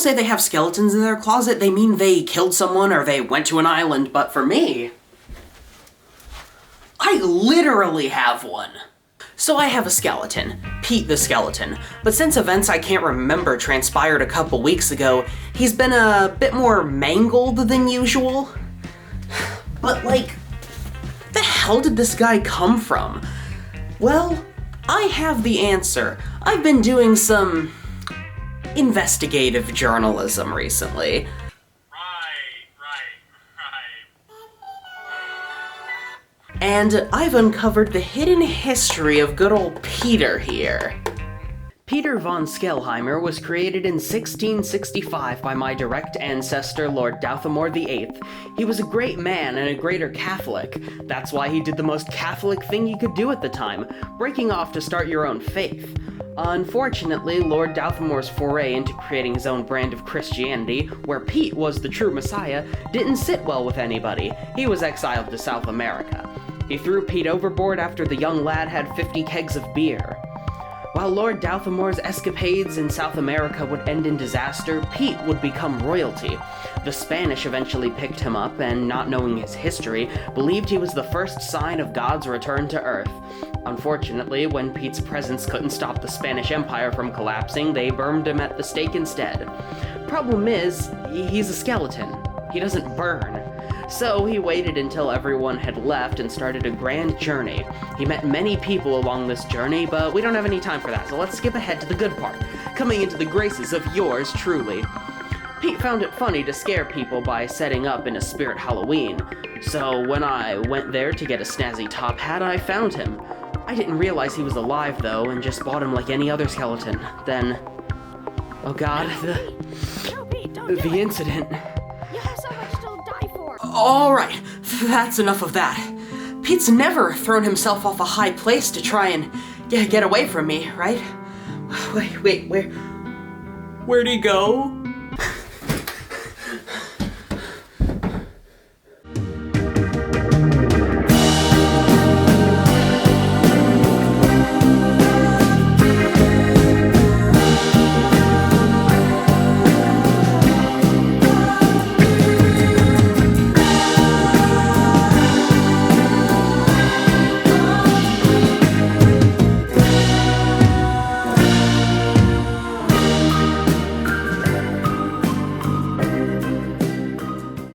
say they have skeletons in their closet, they mean they killed someone or they went to an island, but for me, I literally have one. So I have a skeleton, Pete the Skeleton, but since events I can't remember transpired a couple weeks ago, he's been a bit more mangled than usual. But like, where the hell did this guy come from? Well, I have the answer. I've been doing some investigative journalism recently. And I've uncovered the hidden history of good old Peter here. Peter von Skelheimer was created in 1665 by my direct ancestor, Lord Douthamore VIII. He was a great man and a greater Catholic. That's why he did the most Catholic thing you could do at the time, breaking off to start your own faith. Unfortunately, Lord Douthamore's foray into creating his own brand of Christianity, where Pete was the true messiah, didn't sit well with anybody. He was exiled to South America. He threw Pete overboard after the young lad had 50 kegs of beer. While Lord Douthamore's escapades in South America would end in disaster, Pete would become royalty. The Spanish eventually picked him up and, not knowing his history, believed he was the first sign of God's return to Earth. Unfortunately, when Pete's presence couldn't stop the Spanish Empire from collapsing, they burned him at the stake instead. Problem is, he's a skeleton. He doesn't burn. So he waited until everyone had left and started a grand journey. He met many people along this journey, but we don't have any time for that, so let's skip ahead to the good part, coming into the graces of yours truly. Pete found it funny to scare people by setting up in a spirit Halloween, so when I went there to get a snazzy top hat, I found him. I didn't realize he was alive, though, and just bought him like any other skeleton. Then, oh god, the incident. Alright, that's enough of that. Pete's never thrown himself off a high place to try and get away from me, right? Wait, where'd he go?